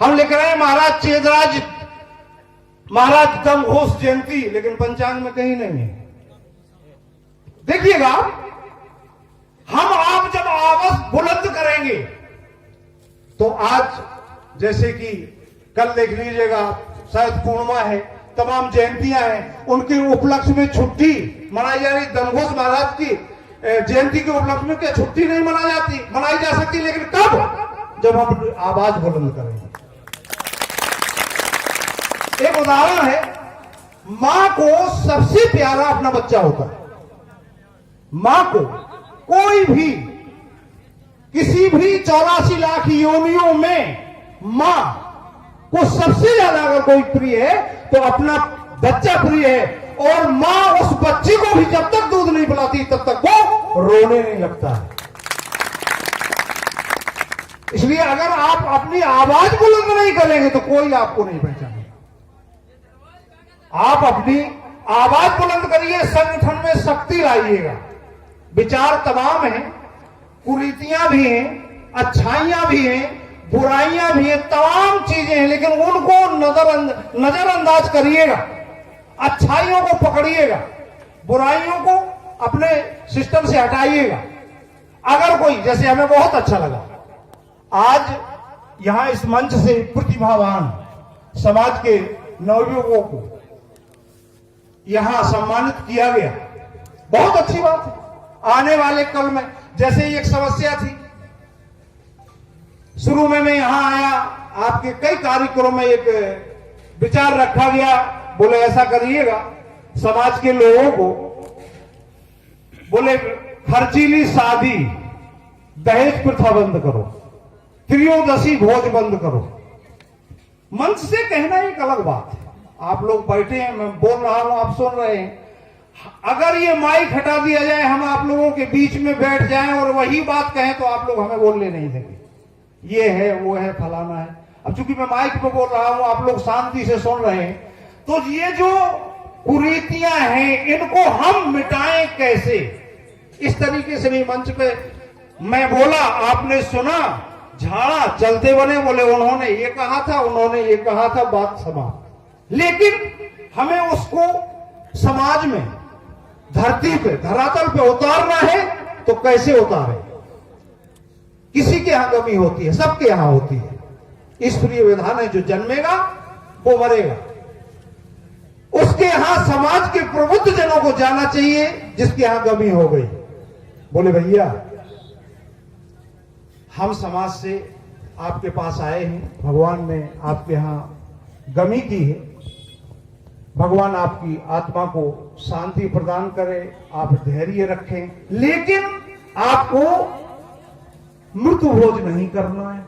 हम लिख रहे हैं महाराज चेतराज महाराज दमघोष जयंती, लेकिन पंचांग में कहीं नहीं है। देखिएगा, हम आप जब आवाज बुलंद करेंगे तो आज जैसे कि कल देख लीजिएगा शायद पूर्णिमा है, तमाम जयंतियां हैं, उनके उपलक्ष्य में छुट्टी मनाई जा रही। दमघोष महाराज की जयंती के उपलक्ष्य में क्या छुट्टी नहीं मनाई जा सकती, लेकिन कब? जब हम आवाज बुलंद करेंगे। एक उदाहरण है, मां को सबसे प्यारा अपना बच्चा होता है। मां को कोई भी किसी भी 84 लाख योनियों में मां को सबसे ज्यादा अगर कोई प्रिय है तो अपना बच्चा प्रिय है। और मां उस बच्चे को भी जब तक दूध नहीं पिलाती तब तक वो रोने नहीं लगता है। इसलिए अगर आप अपनी आवाज बुलंद नहीं करेंगे तो कोई आपको नहीं पहचानेगा। आप अपनी आवाज बुलंद करिए, संगठन में शक्ति लाइएगा। विचार तमाम हैं, कुरीतियां भी हैं, अच्छाइयां भी हैं, बुराइयां भी हैं, तमाम चीजें हैं, लेकिन उनको नजरअंदाज करिएगा। अच्छाइयों को पकड़िएगा, बुराइयों को अपने सिस्टम से हटाइएगा। अगर कोई, जैसे हमें बहुत अच्छा लगा आज यहां इस मंच से प्रतिभावान समाज के नवयुवकों को यहां सम्मानित किया गया, बहुत अच्छी बात है। आने वाले कल में जैसे एक समस्या थी, शुरू में मैं यहां आया, आपके कई कार्यक्रमों में एक विचार रखा गया, बोले ऐसा करिएगा समाज के लोगों को, बोले खर्चीली शादी, दहेज प्रथा बंद करो, त्रयोदशी भोज बंद करो। मंच से कहना एक अलग बात है, आप लोग बैठे हैं, मैं बोल रहा हूं, आप सुन रहे हैं। अगर ये माइक हटा दिया जाए, हम आप लोगों के बीच में बैठ जाएं और वही बात कहें तो आप लोग हमें बोलने नहीं देंगे, ये है वो है फलाना है। अब चूंकि मैं माइक पे बोल रहा हूं, आप लोग शांति से सुन रहे हैं, तो ये जो कुरीतियां हैं इनको हम मिटाएं कैसे? इस तरीके से नहीं मंच पे मैं बोला, आपने सुना, झाड़ा चलते बने, बोले उन्होंने ये कहा था, उन्होंने ये कहा था, बात समाप्त। लेकिन हमें उसको समाज में, धरती पे, धरातल पे उतारना है तो कैसे उतारे? किसी के यहां कमी होती है, सबके यहां होती है। ईश्वरीय विधान है, जो जन्मेगा वो मरेगा। उसके यहां समाज के प्रबुद्ध जनों को जाना चाहिए जिसके यहां कमी हो गई। बोले भैया हम समाज से आपके पास आए हैं, भगवान ने आपके यहां गमी की है, भगवान आपकी आत्मा को शांति प्रदान करे, आप धैर्य रखें, लेकिन आपको मृत्यु भोज नहीं करना है।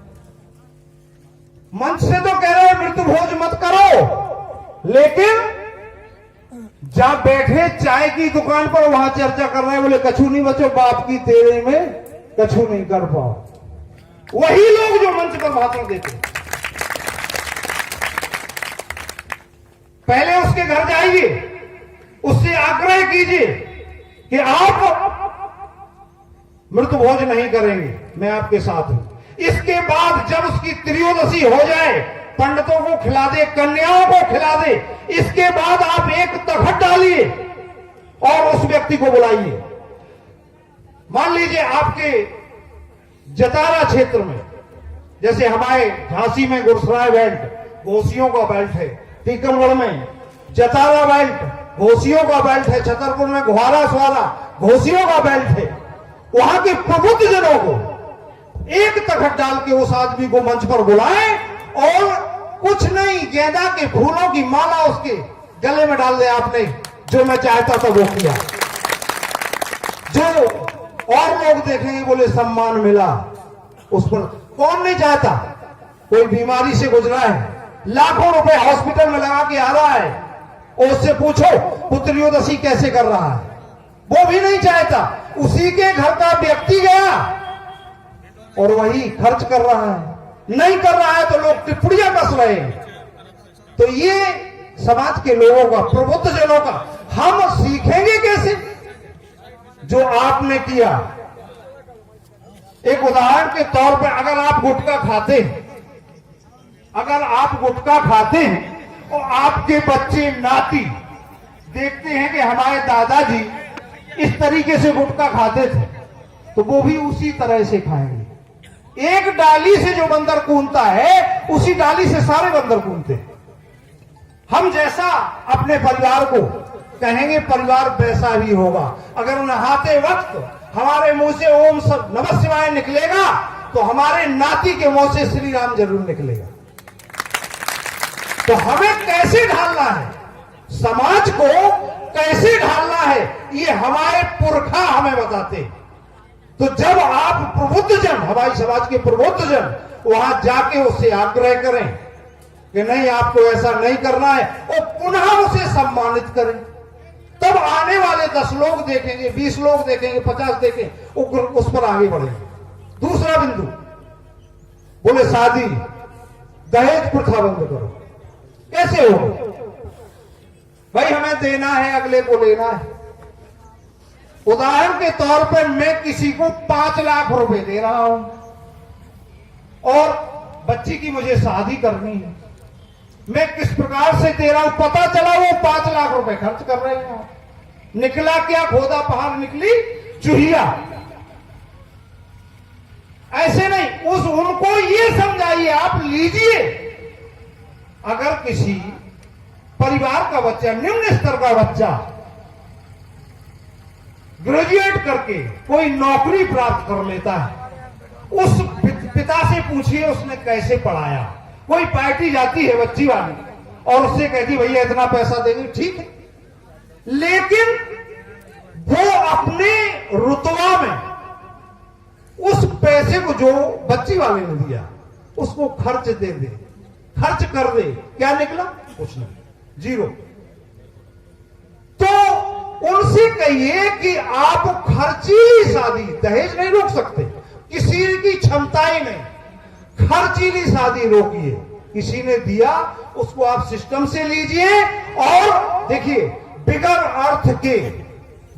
मंच से तो कह रहे हैं मृत्यु भोज मत करो, लेकिन जहां बैठे चाय की दुकान पर वहां चर्चा कर रहे हैं, बोले कछु नहीं बचो बाप की तेरे में कछु नहीं कर पाओ। वही लोग जो मंच पर भाषण देते हैं, पहले उसके घर जाइए, उससे आग्रह कीजिए कि आप मृत्यु भोज नहीं करेंगे, मैं आपके साथ हूं। इसके बाद जब उसकी त्रयोदशी हो जाए, पंडितों को खिला दे, कन्याओं को खिला दे, इसके बाद आप एक तखत डालिए और उस व्यक्ति को बुलाइए। मान लीजिए आपके जतारा क्षेत्र में, जैसे हमारे झांसी में गुरसराय बेल्ट घोसियों का बेल्ट है, टीकमगढ़ में जतारा बेल्ट घोसियों का बेल्ट है, छतरपुर में घुआरा स्वारा घोसियों का बेल्ट है। वहां के प्रबुद्ध जनों को एक तखत डाल के उस आदमी को मंच पर बुलाएं और कुछ नहीं, गेंदा के फूलों की माला उसके गले में डाल दे। आपने जो मैं चाहता था वो किया, जो और लोग देखेंगे बोले सम्मान मिला उस पर। कौन नहीं चाहता? कोई बीमारी से गुजरा है, लाखों रुपए हॉस्पिटल में लगा के आ रहा है, और उससे पूछो पुत्रियोदशी कैसे कर रहा है, वो भी नहीं चाहता। उसी के घर का व्यक्ति गया और वही खर्च कर रहा है, नहीं कर रहा है तो लोग टिप्पणियां कस रहे हैं। तो ये समाज के लोगों का, प्रबुद्ध जनों का, हम सीखेंगे कैसे जो आपने किया। एक उदाहरण के तौर पर, अगर आप गुटखा खाते हैं, अगर आप गुटखा खाते हैं और आपके बच्चे नाती देखते हैं कि हमारे दादाजी इस तरीके से गुटखा खाते थे, तो वो भी उसी तरह से खाएंगे। एक डाली से जो बंदर कूदता है, उसी डाली से सारे बंदर कूदते हैं। हम जैसा अपने परिवार को कहेंगे, परिवार वैसा ही होगा। अगर नहाते वक्त हमारे मुंह से ओम नमः शिवाय निकलेगा, तो हमारे नाती के मुंह से श्री राम जरूर निकलेगा। तो हमें कैसे ढालना है, समाज को कैसे ढालना है, ये हमारे पुरखा हमें बताते हैं। तो जब आप प्रबुद्धजन, हमारी समाज के प्रबुद्धजन वहां जाके उससे आग्रह करें कि नहीं आपको ऐसा नहीं करना है, और पुनः उसे सम्मानित करें, तब आने वाले 10 लोग देखेंगे, 20 लोग देखेंगे, 50 देखेंगे, उस पर आगे बढ़ेंगे। दूसरा बिंदु, बोले शादी दहेज प्रथा बंद करो। कैसे हो भाई? हमें देना है, अगले को लेना है। उदाहरण के तौर पर मैं किसी को 5 लाख रुपए दे रहा हूं और बच्ची की मुझे शादी करनी है। मैं किस प्रकार से दे रहा हूं, पता चला वो 5 लाख रुपए खर्च कर रहे हैं। निकला क्या? खोदा पहाड़ निकली चूहिया। ऐसे नहीं, उनको ये समझाइए, आप लीजिए। अगर किसी परिवार का बच्चा, निम्न स्तर का बच्चा ग्रेजुएट करके कोई नौकरी प्राप्त कर लेता है, उस पिता से पूछिए उसने कैसे पढ़ाया। कोई पार्टी जाती है बच्ची वाली और उससे कहती भैया इतना पैसा देंगे, ठीक है, लेकिन वो अपने रुतबा में उस पैसे को जो बच्ची वाले ने दिया उसको खर्च दे दे, खर्च कर दे, क्या निकला? कुछ नहीं, जीरो। तो उनसे कहिए कि आप खर्चीली शादी, दहेज नहीं रोक सकते, किसी की क्षमता ही नहीं, खर्चीली शादी रोकिए। किसी ने दिया उसको आप सिस्टम से लीजिए, और देखिए बिगर अर्थ के,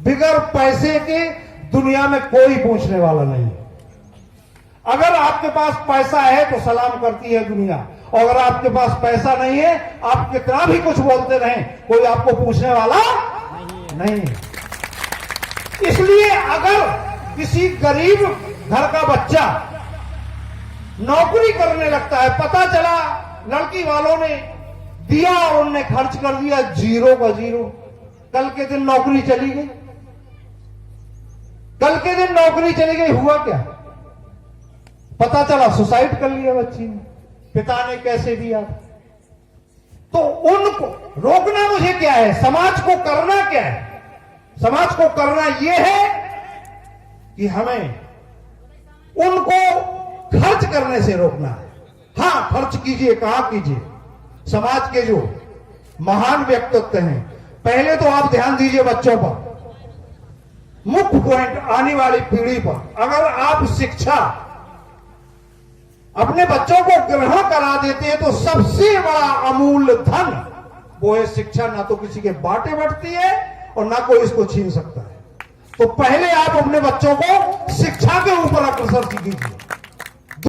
बिगर पैसे के दुनिया में कोई पूछने वाला नहीं। अगर आपके पास पैसा है तो सलाम करती है दुनिया, और अगर आपके पास पैसा नहीं है, आप कितना भी कुछ बोलते रहें, कोई आपको पूछने वाला नहीं। इसलिए अगर किसी गरीब घर का बच्चा नौकरी करने लगता है, पता चला लड़की वालों ने दिया और उनने खर्च कर दिया, जीरो का जीरो, कल के दिन नौकरी चली गई, कल के दिन नौकरी चली गई, हुआ क्या? पता चला सुसाइड कर लिया बच्ची ने, पिता ने कैसे दिया। तो उनको रोकना मुझे क्या है, समाज को करना क्या है? समाज को करना यह है कि हमें उनको खर्च करने से रोकना है। हां, खर्च कीजिए, कहां कीजिए? समाज के जो महान व्यक्तित्व हैं, पहले तो आप ध्यान दीजिए बच्चों पर, मुख्य पॉइंट आने वाली पीढ़ी पर। अगर आप शिक्षा अपने बच्चों को ग्रहण करा देते हैं तो सबसे बड़ा अमूल्य धन वो है शिक्षा। ना तो किसी के बाटे बढ़ती है और ना कोई इसको छीन सकता है। तो पहले आप अपने बच्चों को शिक्षा के ऊपर अग्रसर कीजिए।